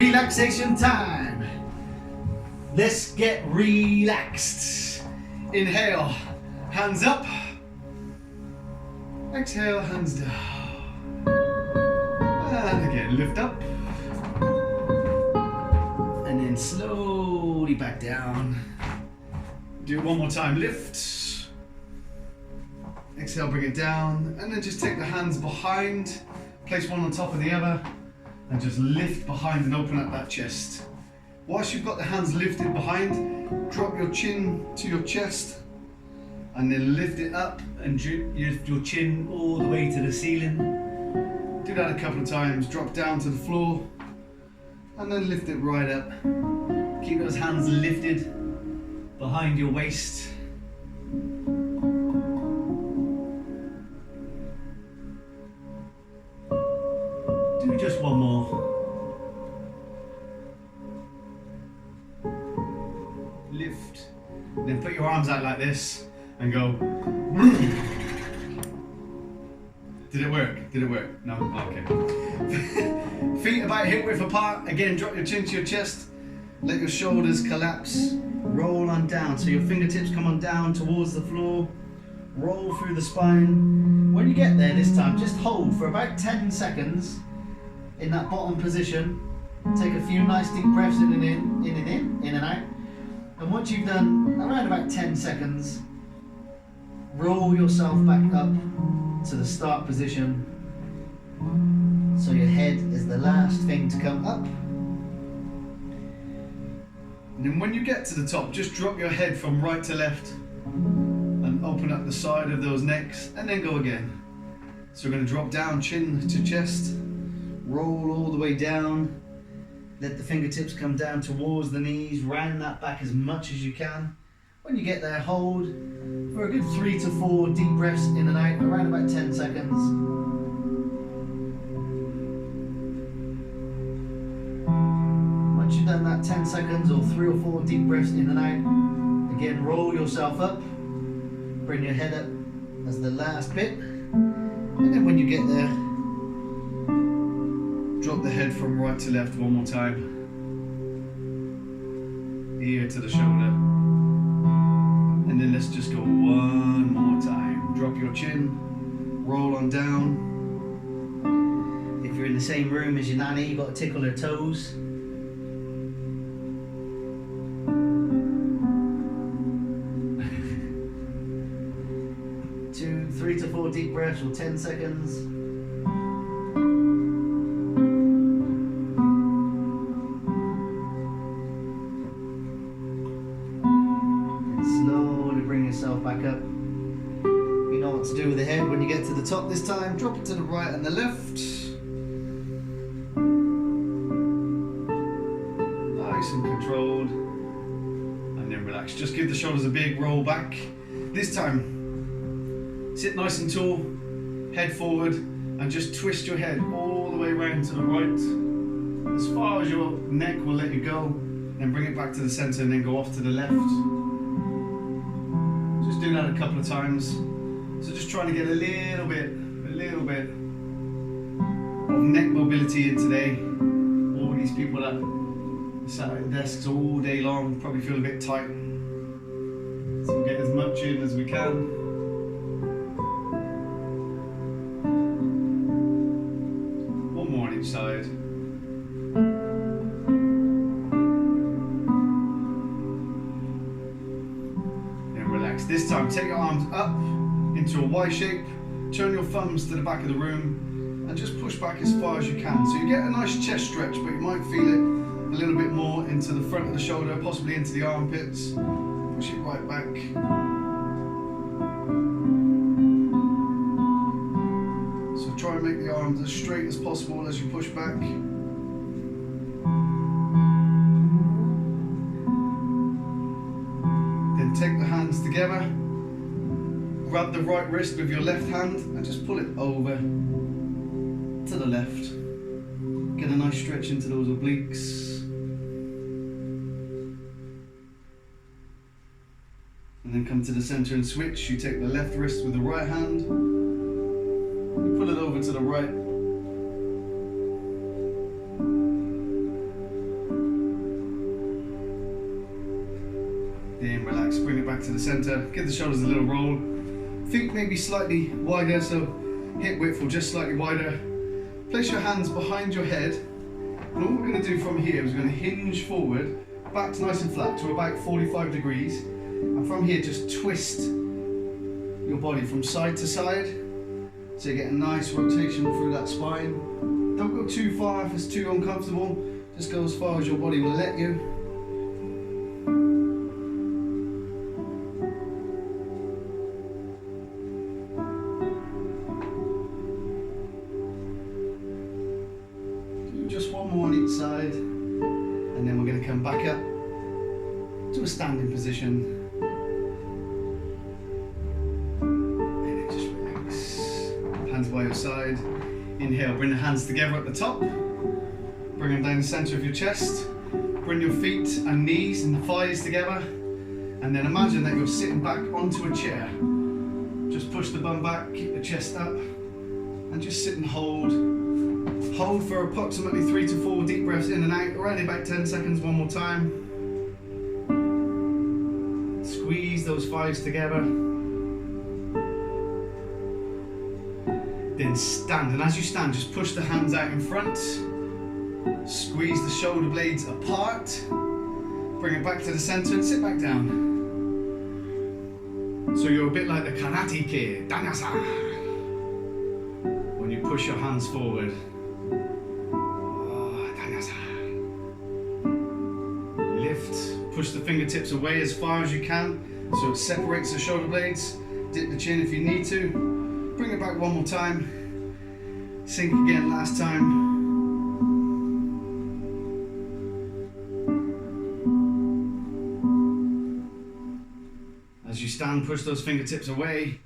Relaxation time. Let's get relaxed. Inhale, hands up. Exhale, hands down. And again, lift up. And then slowly back down. Do it one more time, lift. Exhale, bring it down. And then just take the hands behind. Place one on top of the other. And just lift behind and open up that chest. Whilst you've got the hands lifted behind, drop your chin to your chest and then lift it up and lift your chin all the way to the ceiling. Do that a couple of times, drop down to the floor and then lift it right up. Keep those hands lifted behind your waist. Do just one more. Lift, then put your arms out like this and go. Did it work? Did it work? No? Okay. Feet about hip width apart. Again, drop your chin to your chest. Let your shoulders collapse. Roll on down. So your fingertips come on down towards the floor. Roll through the spine. When you get there this time, just hold for about 10 seconds in that bottom position. Take a few nice deep breaths in and in and out. And once you've done around about 10 seconds, roll yourself back up to the start position. So your head is the last thing to come up. And then when you get to the top, just drop your head from right to left and open up the side of those necks and then go again. So we're going to drop down, chin to chest, roll all the way down. Let the fingertips come down towards the knees, round that back as much as you can. When you get there, hold for a good 3 to 4 deep breaths in and out, around about 10 seconds. Once you've done that 10 seconds or 3 or 4 deep breaths in and out, again, roll yourself up, bring your head up as the last bit, and then when you get there, drop the head from right to left one more time. Ear to the shoulder. And then let's just go one more time. Drop your chin, roll on down. If you're in the same room as your nanny, you've got to tickle her toes. Two, 3 to 4 deep breaths or 10 seconds. Back up. You know what to do with the head when you get to the top this time. Drop it to the right and the left. Nice and controlled. And then relax. Just give the shoulders a big roll back. This time, sit nice and tall, head forward, and just twist your head all the way around to the right. As far as your neck will let you go. Then bring it back to the center and then go off to the left. Do that a couple of times. So just trying to get a little bit of neck mobility in today. All these people that sat at desks all day long probably feel a bit tight. So we'll get as much in as we can. One more on each side. This time, take your arms up into a Y shape, turn your thumbs to the back of the room, and just push back as far as you can. So you get a nice chest stretch, but you might feel it a little bit more into the front of the shoulder, possibly into the armpits. Push it right back. So try and make the arms as straight as possible as you push back. Take the hands together, grab the right wrist with your left hand and just pull it over to the left. Get a nice stretch into those obliques. And then come to the center and switch. You take the left wrist with the right hand, you pull it over to the right. Then relax, bring it back to the center. Give the shoulders a little roll. Feet maybe slightly wider, so hip width will just slightly wider. Place your hands behind your head. And all we're going to do from here is we're going to hinge forward, back's nice and flat to about 45 degrees. And from here, just twist your body from side to side. So you get a nice rotation through that spine. Don't go too far if it's too uncomfortable. Just go as far as your body will let you. Do just one more on each side. And then we're going to come back up to a standing position. And then just relax. Hands by your side. Inhale, bring the hands together at the top. Bring them down the center of your chest. Bring your feet and knees and thighs together. And then imagine that you're sitting back onto a chair. Just push the bum back, keep the chest up, and just sit and hold. Hold for approximately 3 to 4 deep breaths in and out, around about 10 seconds, one more time. Squeeze those thighs together. Then stand, and as you stand, just push the hands out in front. Squeeze the shoulder blades apart. Bring it back to the center and sit back down. So you're a bit like the Karate Kid, Danyasa. When you push your hands forward. Lift, push the fingertips away as far as you can so it separates the shoulder blades. Dip the chin if you need to. Bring it back one more time. Sink again last time. As you stand, push those fingertips away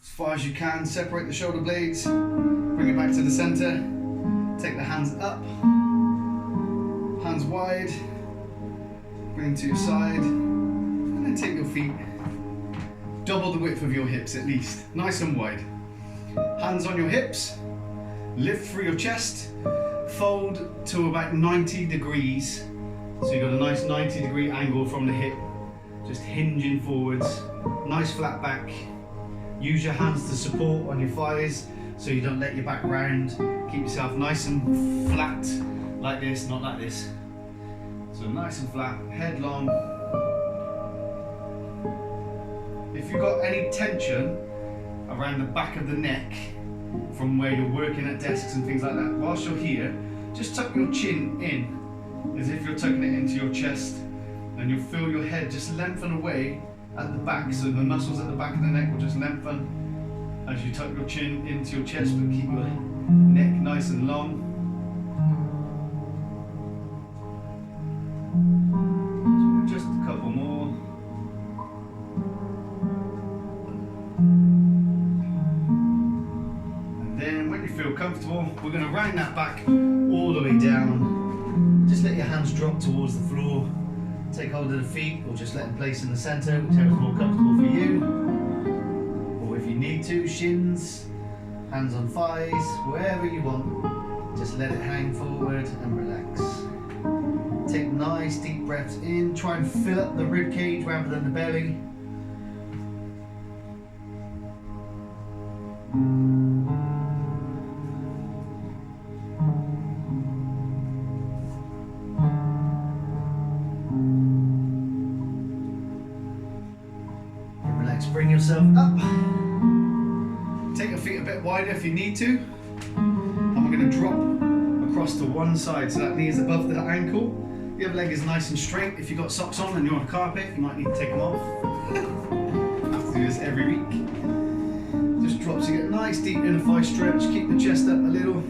as far as you can. Separate the shoulder blades. Bring it back to the center. Take the hands up. Hands wide. Bring to your side. And then take your feet. Double the width of your hips at least. Nice and wide. Hands on your hips. Lift through your chest. Fold to about 90 degrees. So you've got a nice 90-degree angle from the hip. Just hinging forwards. Nice flat back. Use your hands to support on your thighs so you don't let your back round. Keep yourself nice and flat like this, not like this. So nice and flat, head long. If you've got any tension around the back of the neck from where you're working at desks and things like that, whilst you're here, just tuck your chin in as if you're tucking it into your chest, and you'll feel your head just lengthen away at the back, so the muscles at the back of the neck will just lengthen as you tuck your chin into your chest, but keep your neck nice and long. Just a couple more. And then when you feel comfortable, we're going to round that back all the way down. Just let your hands drop towards the floor. Take hold of the feet, or just let them place in the center, whichever's more comfortable for you. Or if you need to, shins, hands on thighs, wherever you want. Just let it hang forward and relax. Take nice deep breaths in. Try and fill up the rib cage rather than the belly. And relax, bring yourself up. Take your feet a bit wider if you need to. And we're going to drop across to one side, so that knee is above the ankle. The other leg is nice and straight. If you've got socks on and you're on a carpet, you might need to take them off. I have to do this every week. Just drop so you get a nice deep inner thigh stretch. Keep the chest up a little.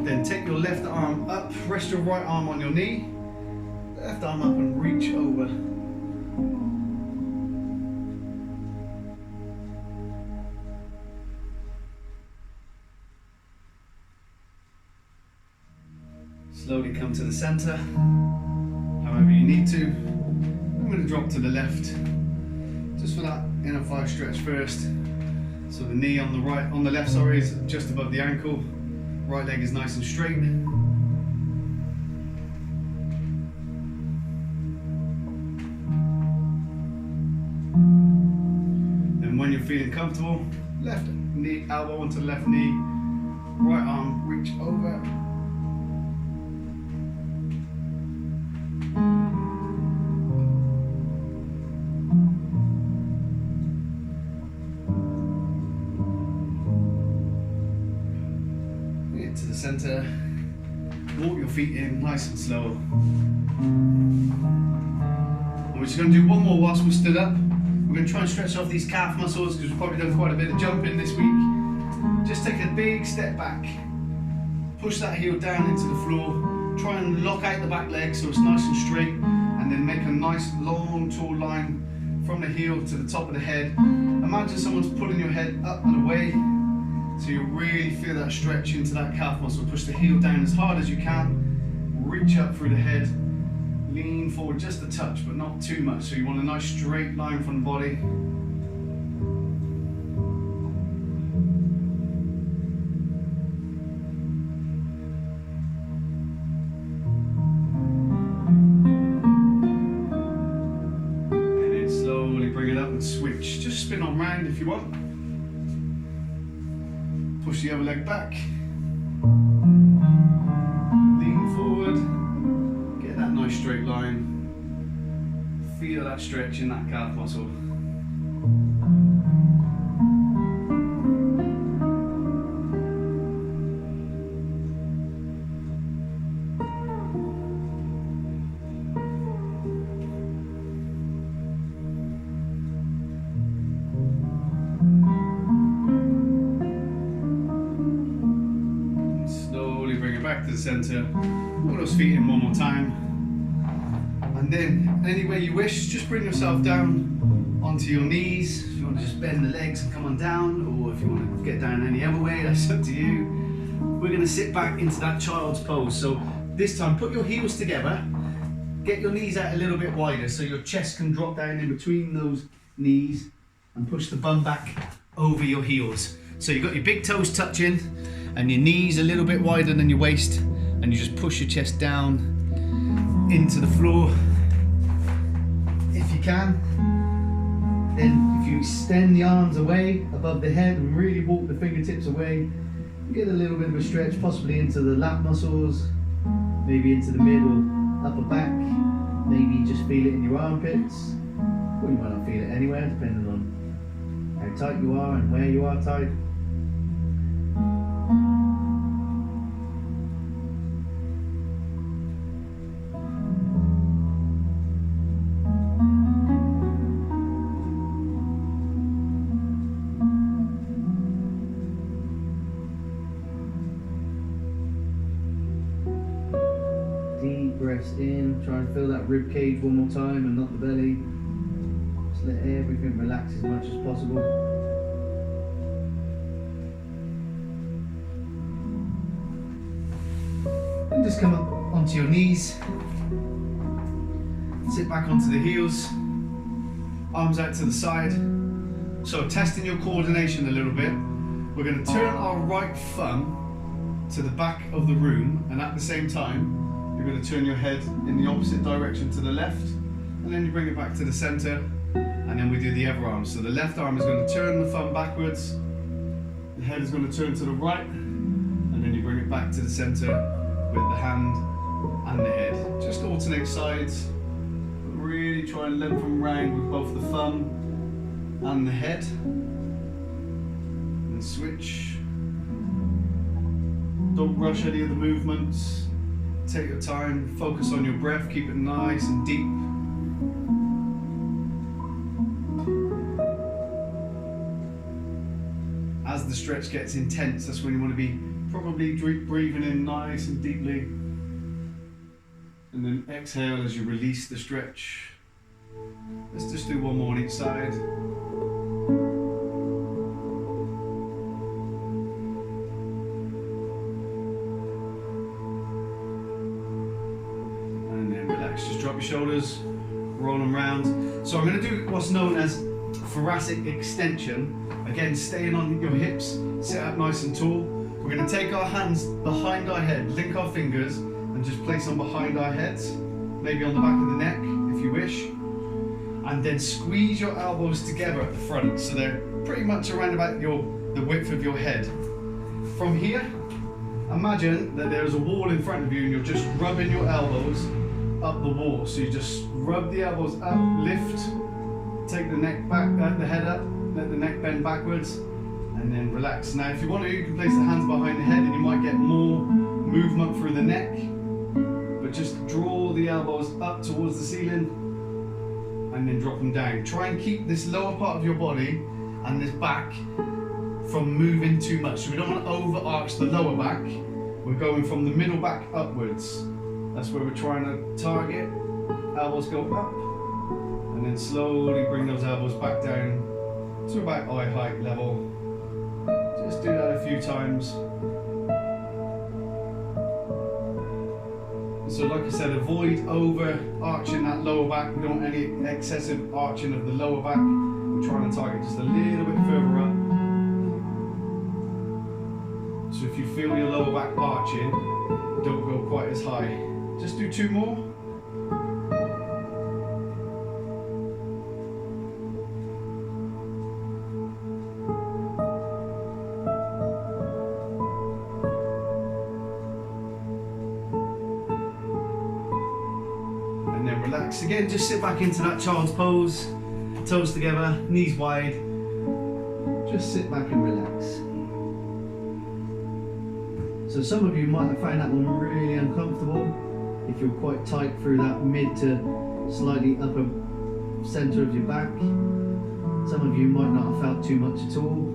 Then take your left arm up. Rest your right arm on your knee. Left arm up and reach over. Slowly come to the center, however you need to. I'm going to drop to the left, just for that inner thigh stretch first. So the knee on the right, on the left, sorry, is just above the ankle. Right leg is nice and straight. And when you're feeling comfortable, left knee, elbow onto the left knee, right arm reach over. Get to the center, walk your feet in nice and slow. And we're just going to do one more whilst we're stood up. We're going to try and stretch off these calf muscles because we've probably done quite a bit of jumping this week. Just take a big step back. Push that heel down into the floor. Try and lock out the back leg so it's nice and straight. And then make a nice long tall line from the heel to the top of the head. Imagine someone's pulling your head up and away. So you really feel that stretch into that calf muscle. Push the heel down as hard as you can. Reach up through the head. Lean forward just a touch, but not too much. So you want a nice straight line from the body. And then slowly bring it up and switch. Just spin on round if you want. Push the other leg back. Lean forward. Get that nice straight line. Feel that stretch in that calf muscle. Back to the center, pull those feet in one more time, and then any way you wish, just bring yourself down onto your knees. If you want to just bend the legs and come on down, or if you want to get down any other way, that's up to you. We're going to sit back into that child's pose. So this time put your heels together, get your knees out a little bit wider so your chest can drop down in between those knees, and push the bum back over your heels. So you've got your big toes touching and your knees a little bit wider than your waist, and you just push your chest down into the floor if you can. Then if you extend the arms away above the head and really walk the fingertips away, you get a little bit of a stretch, possibly into the lat muscles, maybe into the mid or upper back, maybe just feel it in your armpits, or you might not feel it anywhere depending on how tight you are and where you are tight. Deep breaths in, try and fill that rib cage one more time and not the belly. Just let everything relax as much as possible. And just come up onto your knees. Sit back onto the heels. Arms out to the side. So testing your coordination a little bit, we're going to turn our right thumb to the back of the room, and at the same time you're going to turn your head in the opposite direction to the left, and then you bring it back to the center, and then we do the other arm. So the left arm is going to turn the thumb backwards, the head is going to turn to the right, and then you bring it back to the center with the hand and the head. Just alternate sides, but really try and lengthen round with both the thumb and the head, and switch. Don't rush any of the movements. Take your time, focus on your breath, keep it nice and deep. As the stretch gets intense, that's when you want to be probably breathing in nice and deeply. And then exhale as you release the stretch. Let's just do one more on each side. Just drop your shoulders, roll them round. So I'm going to do what's known as thoracic extension. Again, staying on your hips, sit up nice and tall. We're going to take our hands behind our head, link our fingers, and just place them behind our heads, maybe on the back of the neck if you wish. And then squeeze your elbows together at the front, so they're pretty much around about the width of your head. From here, imagine that there's a wall in front of you and you're just rubbing your elbows up the wall. So you just rub the elbows up, lift, take the neck back, the head up, let the neck bend backwards, and then relax. Now if you want to, you can place the hands behind the head and you might get more movement through the neck, but just draw the elbows up towards the ceiling and then drop them down. Try and keep this lower part of your body and this back from moving too much. So we don't want to overarch the lower back. We're going from the middle back upwards. That's where we're trying to target. Elbows go up, and then slowly bring those elbows back down to about eye height level. Just do that a few times. So like I said, avoid over-arching that lower back. We don't want any excessive arching of the lower back. We're trying to target just a little bit further up. So if you feel your lower back arching, don't go quite as high. Just do 2 more. And then relax again, just sit back into that child's pose, toes together, knees wide. Just sit back and relax. So some of you might have found that one really uncomfortable if you're quite tight through that mid to slightly upper center of your back. Some of you might not have felt too much at all.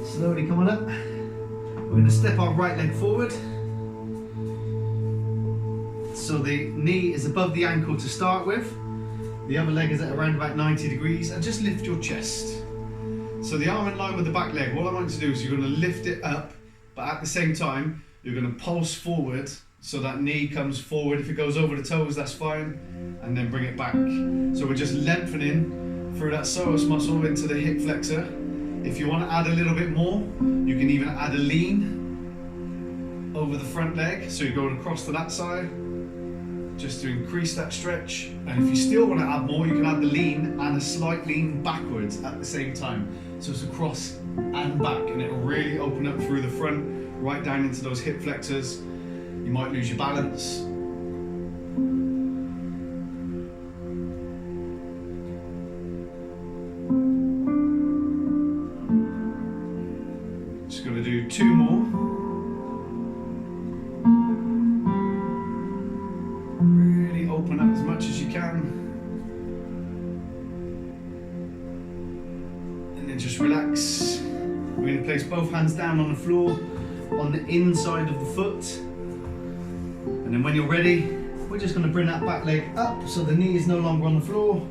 Slowly come on up. We're going to step our right leg forward. So the knee is above the ankle to start with. The other leg is at around about 90 degrees, and just lift your chest. So the arm in line with the back leg, what I want you to do is you're going to lift it up, but at the same time, you're going to pulse forward so that knee comes forward. If it goes over the toes, that's fine, and then bring it back. So we're just lengthening through that psoas muscle into the hip flexor. If you want to add a little bit more, you can even add a lean over the front leg. So you're going across to that side, just to increase that stretch. And if you still want to add more, you can add the lean and a slight lean backwards at the same time. So it's across and back, and it'll really open up through the front, right down into those hip flexors. You might lose your balance. Just going to do 2 more. Open up as much as you can, and then just relax. We're going to place both hands down on the floor on the inside of the foot, and then when you're ready, we're just going to bring that back leg up so the knee is no longer on the floor.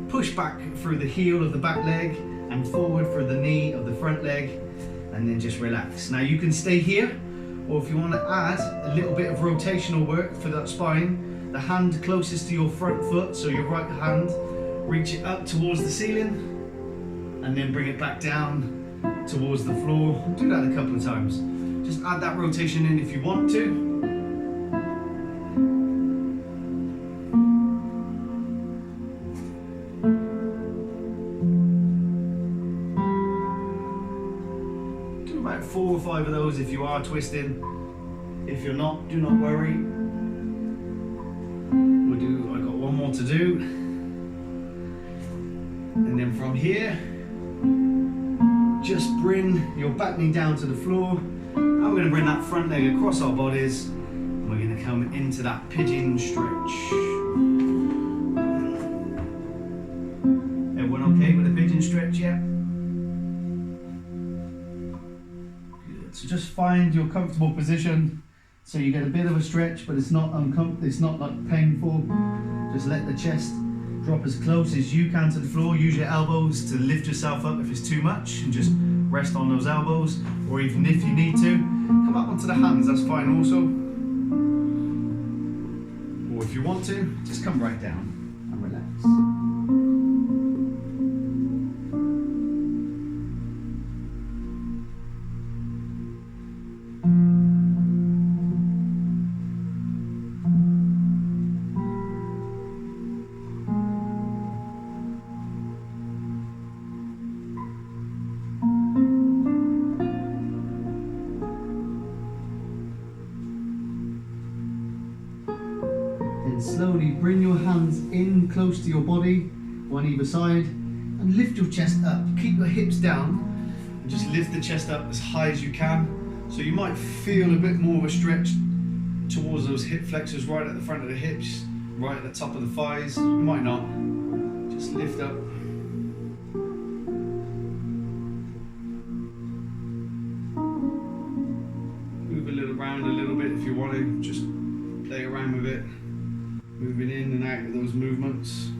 Push back through the heel of the back leg and forward through the knee of the front leg, and then just relax. Now you can stay here, or if you want to add a little bit of rotational work for that spine, the hand closest to your front foot, so your right hand, reach it up towards the ceiling and then bring it back down towards the floor. Do that a couple of times. Just add that rotation in if you want to. Do about 4 or 5 of those if you are twisting. If you're not, do not worry. I've got 1 more to do, and then from here just bring your back knee down to the floor, and we're going to bring that front leg across our bodies, and we're going to come into that pigeon stretch. Everyone okay with the pigeon stretch yet? Good. So just find your comfortable position. So you get a bit of a stretch, but it's not uncomfortable. It's not like painful. Just let the chest drop as close as you can to the floor. Use your elbows to lift yourself up if it's too much, and just rest on those elbows. Or even if you need to, come up onto the hands, that's fine also. Or if you want to, just come right down and relax. Slowly bring your hands in close to your body, on either side, and lift your chest up. Keep your hips down and just lift the chest up as high as you can. So you might feel a bit more of a stretch towards those hip flexors right at the front of the hips, right at the top of the thighs. You might not. Just lift up. Move a little around a little bit if you want to. Just play around with it. Moving in and out of those movements.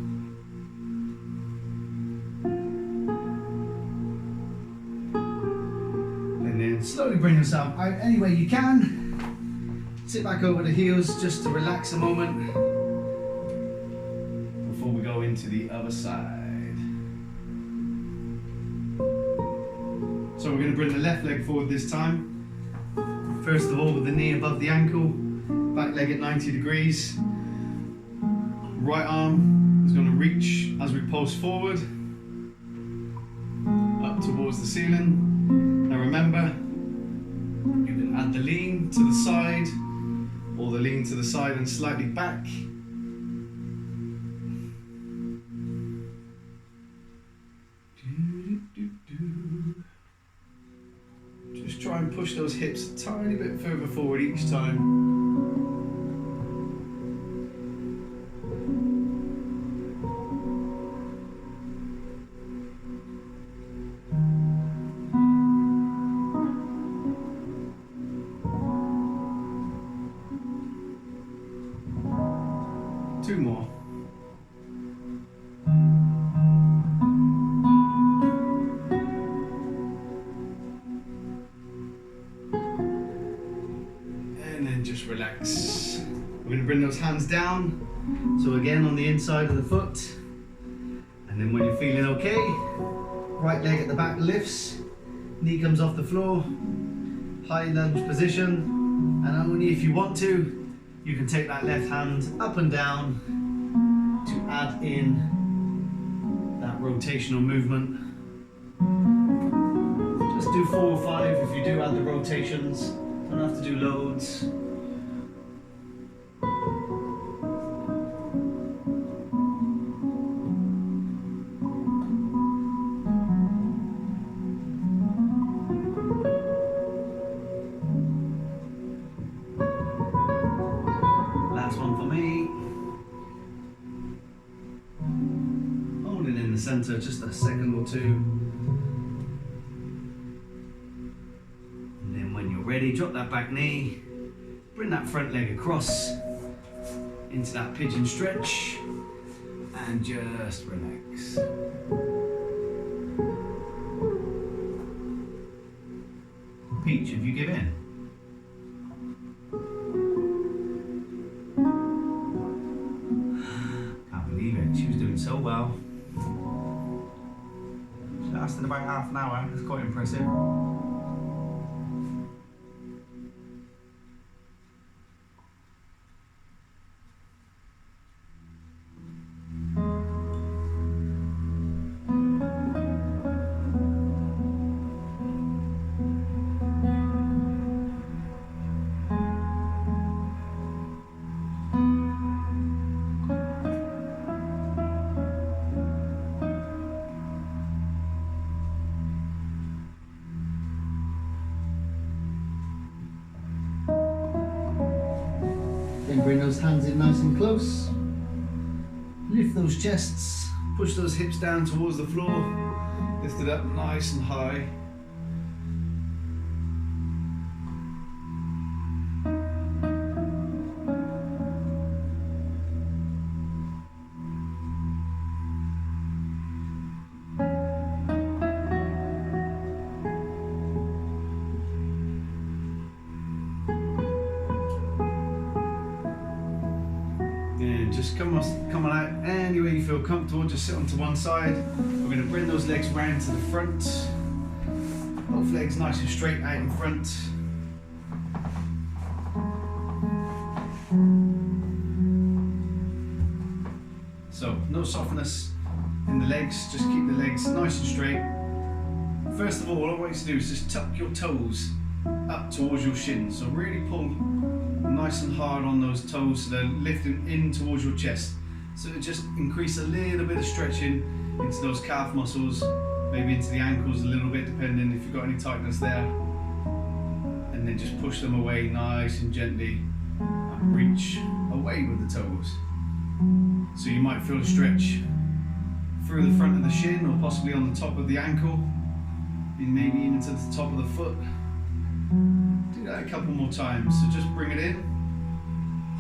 And then slowly bring yourself out any way you can. Sit back over the heels just to relax a moment before we go into the other side. So we're going to bring the left leg forward this time. First of all, with the knee above the ankle, back leg at 90 degrees. Right arm is going to reach as we pulse forward, up towards the ceiling. Now remember, you can add the lean to the side, or the lean to the side and slightly back. Just try and push those hips a tiny bit further forward each time. Two more. And then just relax. We're going to bring those hands down. So again on the inside of the foot. And then when you're feeling okay, right leg at the back lifts, knee comes off the floor, high lunge position. And only if you want to, you can take that left hand up and down to add in that rotational movement. Just do 4 or 5 if you do add the rotations. Don't have to do loads. Center just a second or two, and then when you're ready, drop that back knee, bring that front leg across into that pigeon stretch, and just relax. Peach, have you give in? Can't believe it, she was doing so well. Lasted about half an hour, it's quite impressive. Then bring those hands in nice and close. Lift those chests, push those hips down towards the floor. Lift it up nice and high. then just come on out any way you feel comfortable. Just sit onto one side. We're going to bring those legs round to the front. Both legs nice and straight out in front. So no softness in the legs, just keep the legs nice and straight. First of all, what I want you to do is just tuck your toes up towards your shins. So really pull nice and hard on those toes so they're lifting in towards your chest. So just increase a little bit of stretching into those calf muscles, maybe into the ankles a little bit depending if you've got any tightness there. And then just push them away nice and gently and reach away with the toes. So you might feel a stretch through the front of the shin or possibly on the top of the ankle, and maybe even to the top of the foot. Do that a couple more times. So just bring it in,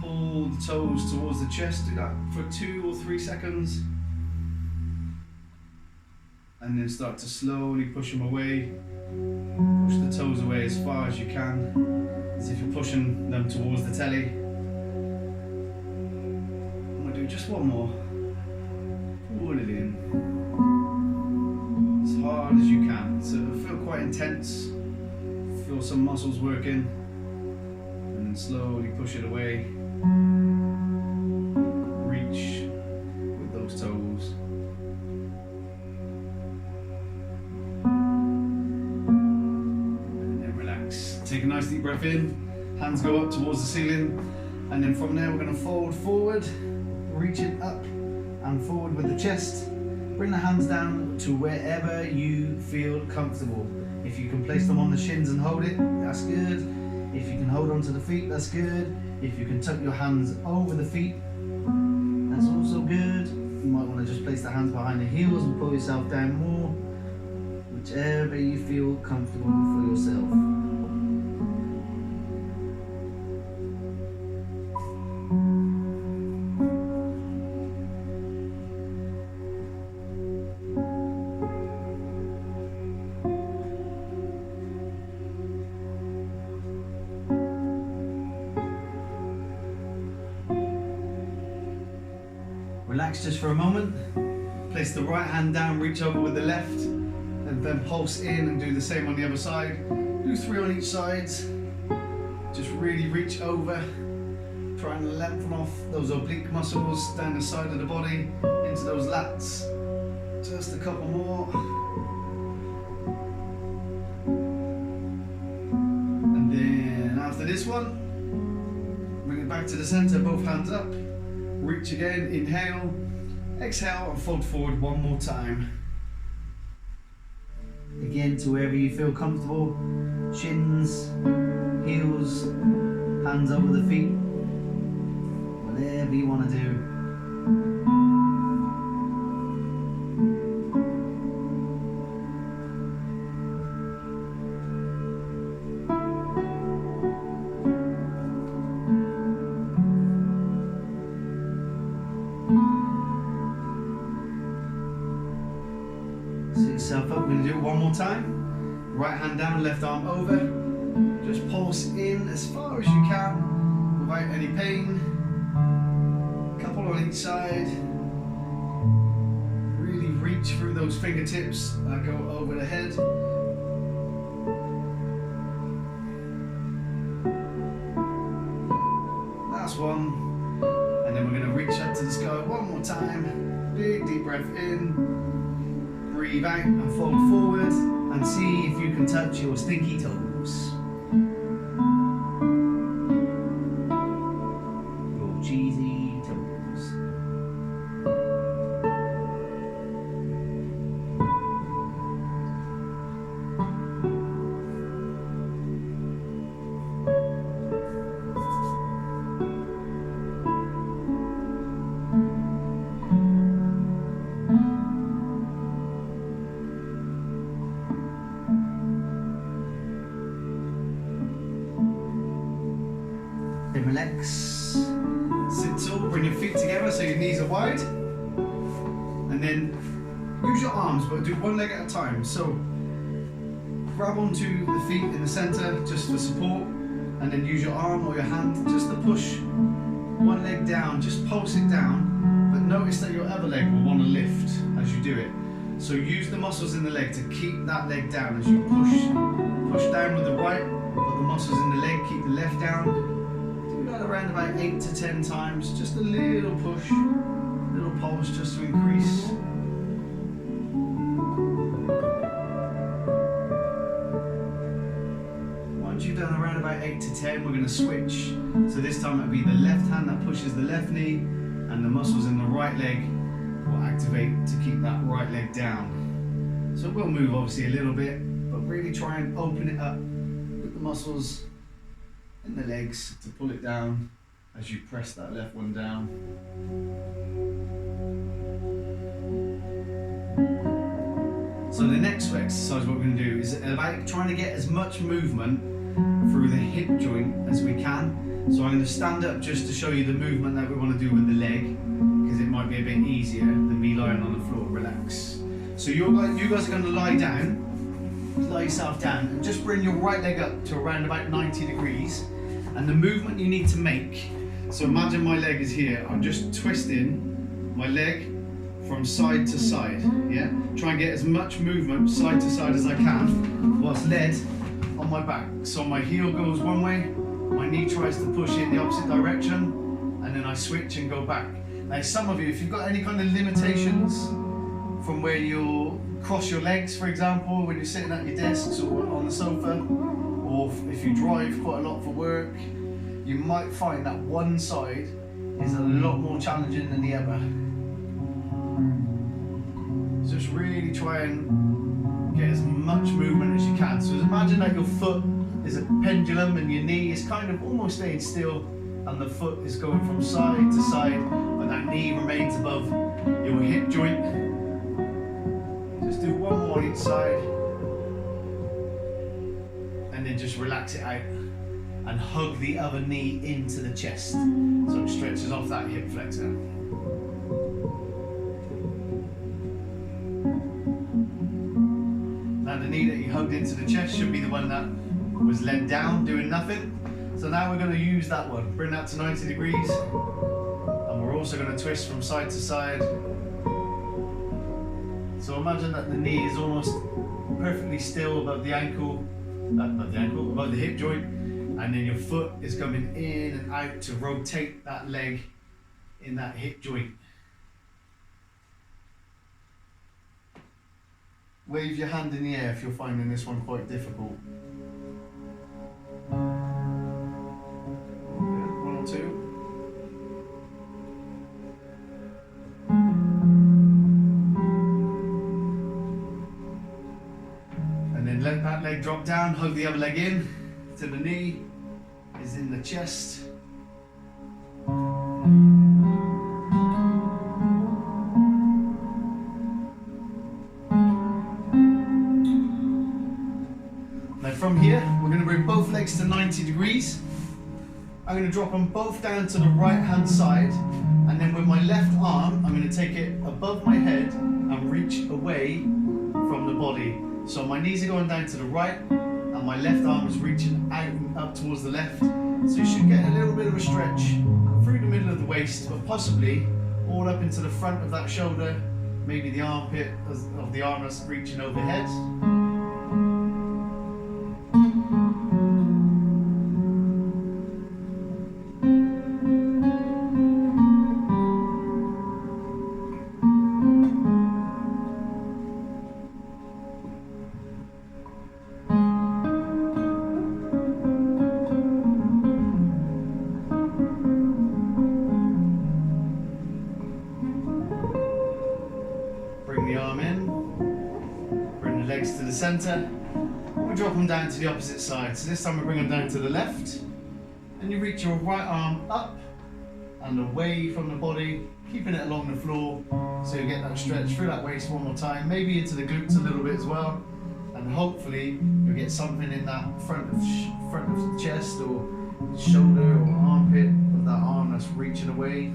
pull the toes towards the chest, do that for 2 or 3 seconds, and then start to slowly push them away. Push the toes away as far as you can, as if you're pushing them towards the telly. I'm going to do just one more. Pull it in as hard as you can. So it'll feel quite intense. Feel some muscles working, and then slowly push it away. Reach with those toes. And then relax. Take a nice deep breath in. Hands go up towards the ceiling, and then from there we're going to fold forward, reaching up and forward with the chest. Bring the hands down to wherever you feel comfortable. If you can place them on the shins and hold it, that's good. If you can hold onto the feet, that's good. If you can tuck your hands over the feet, that's also good. You might want to just place the hands behind the heels and pull yourself down more. Whichever you feel comfortable for yourself. Relax just for a moment. Place the right hand down, reach over with the left, and then pulse in and do the same on the other side. Do 3 on each side. Just really reach over, try and lengthen off those oblique muscles down the side of the body into those lats. Just a couple more. And then after this one, bring it back to the center, both hands up. Reach again, inhale, exhale, and fold forward one more time. Again, to wherever you feel comfortable. Shins, heels, hands over the feet. Whatever you want to do. Sit yourself up. We're going to do it one more time. Right hand down, left arm over. Just pulse in as far as you can without any pain. Couple on each side. Really reach through those fingertips that go over the head. Last one. And then we're going to reach up to the sky one more time. Big deep breath in. Breathe out and fold forward, and see if you can touch your stinky toes. Your cheesy toes. Then relax, sit tall, bring your feet together so your knees are wide, and then use your arms, but do one leg at a time. So grab onto the feet in the center just for support, and then use your arm or your hand just to push one leg down, just pulse it down, but notice that your other leg will want to lift as you do it. So use the muscles in the leg to keep that leg down as you push down with the right, but the muscles in the leg keep the left down. Do that around about 8 to 10 times, just a little push, little pulse just to increase. Once you've done around about 8 to 10, we're going to switch. So this time it'll be the left hand that pushes the left knee, and the muscles in the right leg will activate to keep that right leg down. So we'll move obviously a little bit, but really try and open it up with the muscles in the legs to pull it down as you press that left one down. So the next exercise what we're going to do is about trying to get as much movement through the hip joint as we can. So I'm going to stand up just to show you the movement that we want to do with the leg, because it might be a bit easier than me lying on the floor. Relax. So you guys are going to lie yourself down, and just bring your right leg up to around about 90 degrees. And the movement you need to make, so imagine my leg is here, I'm just twisting my leg from side to side, yeah? Try and get as much movement side to side as I can whilst led on my back. So my heel goes one way, my knee tries to push it in the opposite direction, and then I switch and go back. Now some of you, if you've got any kind of limitations from where you cross your legs, for example, when you're sitting at your desks or on the sofa, or if you drive quite a lot for work, you might find that one side is a lot more challenging than the other. So just really try and get as much movement as you can. So imagine that your foot is a pendulum and your knee is kind of almost staying still, and the foot is going from side to side, but that knee remains above your hip joint. Just do one more on each side, and then just relax it out and hug the other knee into the chest so it stretches off that hip flexor. Now the knee that you hugged into the chest should be the one that was led down, doing nothing. So now we're going to use that one. Bring that to 90 degrees, and we're also going to twist from side to side. So imagine that the knee is almost perfectly still above the ankle, above the hip joint, and then your foot is coming in and out to rotate that leg in that hip joint. Wave your hand in the air if you're finding this one quite difficult. One or two. And then let that leg drop down, hug the other leg in to the knee, is in the chest. From here, we're going to bring both legs to 90 degrees. I'm going to drop them both down to the right hand side, and then with my left arm, I'm going to take it above my head and reach away from the body. So my knees are going down to the right, and my left arm is reaching out and up towards the left. So you should get a little bit of a stretch through the middle of the waist, but possibly all up into the front of that shoulder, maybe the armpit of the arm that's reaching overhead. To the center, we drop them down to the opposite side. So this time we bring them down to the left, and you reach your right arm up and away from the body, keeping it along the floor, so you get that stretch through that waist one more time, maybe into the glutes a little bit as well, and hopefully you'll get something in that front of the chest or shoulder or armpit of that arm that's reaching away.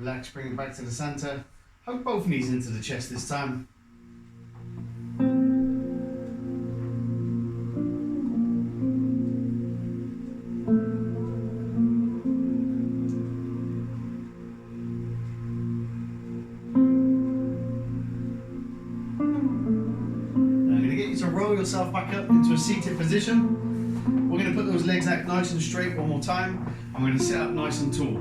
Relax, bring it back to the center. Hug both knees into the chest this time. Roll yourself back up into a seated position. We're going to put those legs out nice and straight one more time. I'm going to sit up nice and tall.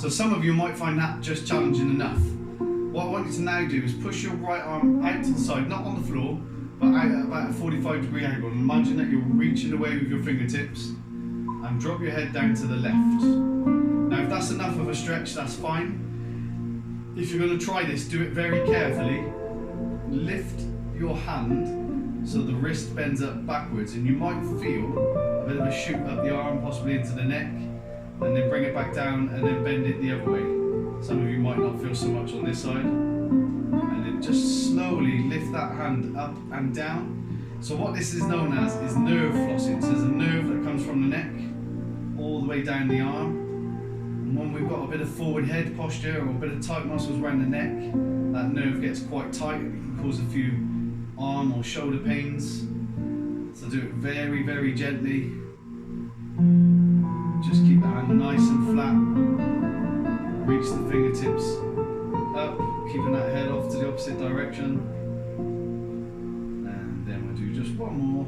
So some of you might find that just challenging enough. What I want you to now do is push your right arm out to the side, not on the floor, but out at about a 45-degree angle. And imagine that you're reaching away with your fingertips and drop your head down to the left. Now if that's enough of a stretch, that's fine. If you're going to try this, do it very carefully. Lift your hand so the wrist bends up backwards, and you might feel a bit of a shoot up the arm, possibly into the neck, and then bring it back down and then bend it the other way. Some of you might not feel so much on this side. And then just slowly lift that hand up and down. So what this is known as is nerve flossing. So there's a nerve that comes from the neck all the way down the arm. And when we've got a bit of forward head posture or a bit of tight muscles around the neck, that nerve gets quite tight and it can cause a few arm or shoulder pains. So do it very, very gently. Just keep the hand nice and flat. Reach the fingertips up, keeping that head off to the opposite direction. And then we'll do just one more.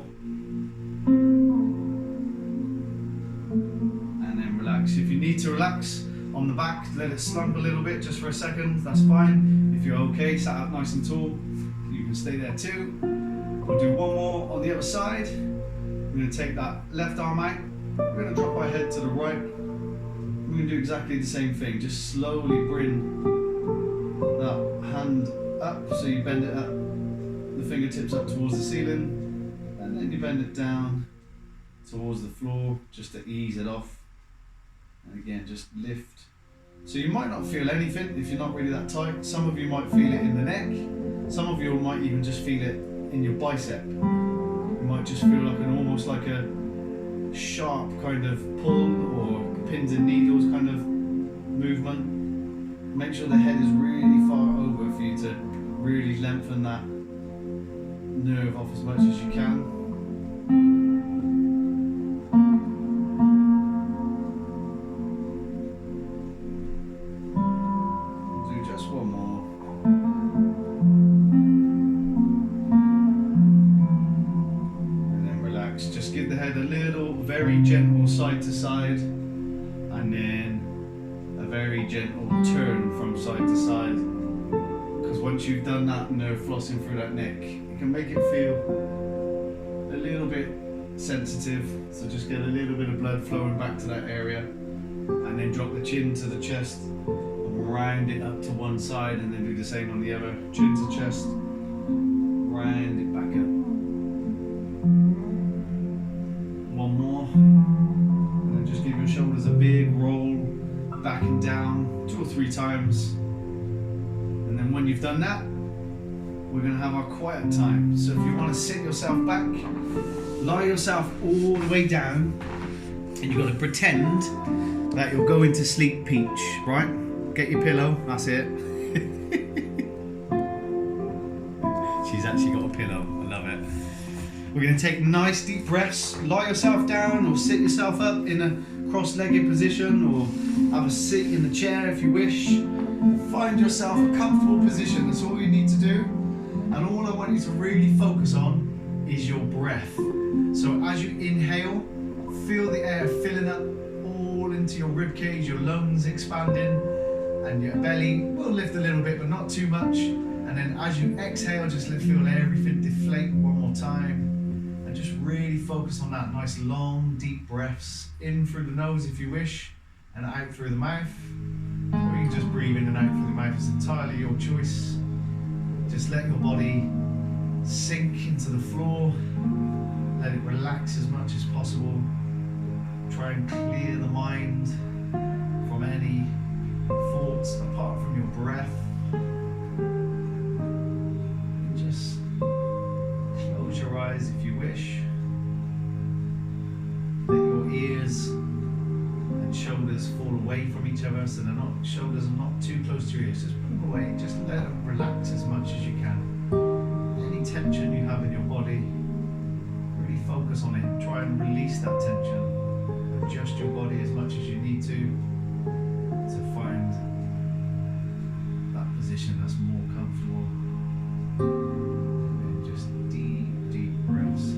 And then relax. If you need to relax on the back, let it slump a little bit just for a second, that's fine. If you're okay, sat up nice and tall, you can stay there too. We'll do one more on the other side. We're going to take that left arm out. We're going to drop our head to the right. We're going to do exactly the same thing. Just slowly bring that hand up, so you bend it up, the fingertips up towards the ceiling, and then you bend it down towards the floor just to ease it off. And again, just lift. So you might not feel anything if you're not really that tight. Some of you might feel it in the neck. Some of you might even just feel it in your bicep. You might just feel like almost like a sharp kind of pull or pins and needles kind of movement. Make sure the head is really far over for you to really lengthen that nerve off as much as you can. Do just one more. And then relax. Just give the head a little, very gentle side to side, and then a very gentle turn from side to side, because once you've done that nerve flossing through that neck, it can make it feel a little bit sensitive, so just get a little bit of blood flowing back to that area, and then drop the chin to the chest and round it up to one side, and then do the same on the other, chin to chest, round it back up. One more, and then just give your shoulders a big roll back and down 2 or 3 times. And then when you've done that, we're going to have our quiet time. So if you want to sit yourself back, lie yourself all the way down, and you've got to pretend that you're going to sleep, Peach, right? Get your pillow, that's it. She's actually got a pillow, I love it. We're going to take nice deep breaths. Lie yourself down or sit yourself up in a cross-legged position, or have a seat in the chair if you wish. Find yourself a comfortable position, that's all you need to do. And all I want you to really focus on is your breath. So as you inhale, feel the air filling up all into your rib cage, your lungs expanding, and your belly will lift a little bit, but not too much. And then as you exhale, just feel everything deflate one more time. And just really focus on that nice long, deep breaths. In through the nose if you wish, and out through the mouth. Or you can just breathe in and out through the mouth, it's entirely your choice. Just let your body sink into the floor. Let it relax as much as possible. Try and clear the mind from any thoughts apart from your breath. And just close your eyes if you wish. Let your ears and shoulders fall away from each other, so they're not, shoulders are not too close to your ears. Just put them away, just let them relax as much as you can. Any tension you have in your body, really focus on it. Try and release that tension. Adjust your body as much as you need to find that position that's more comfortable. And just deep breaths.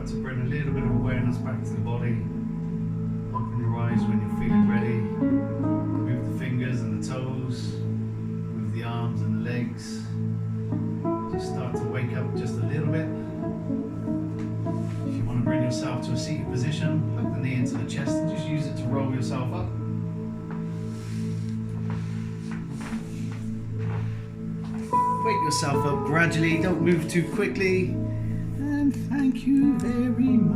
To bring a little bit of awareness back to the body. Open your eyes when you're feeling ready. Move the fingers and the toes. Move the arms and the legs. Just start to wake up just a little bit. If you want to bring yourself to a seated position, hook the knee into the chest and just use it to roll yourself up. Wake yourself up gradually, don't move too quickly. And thank you very much.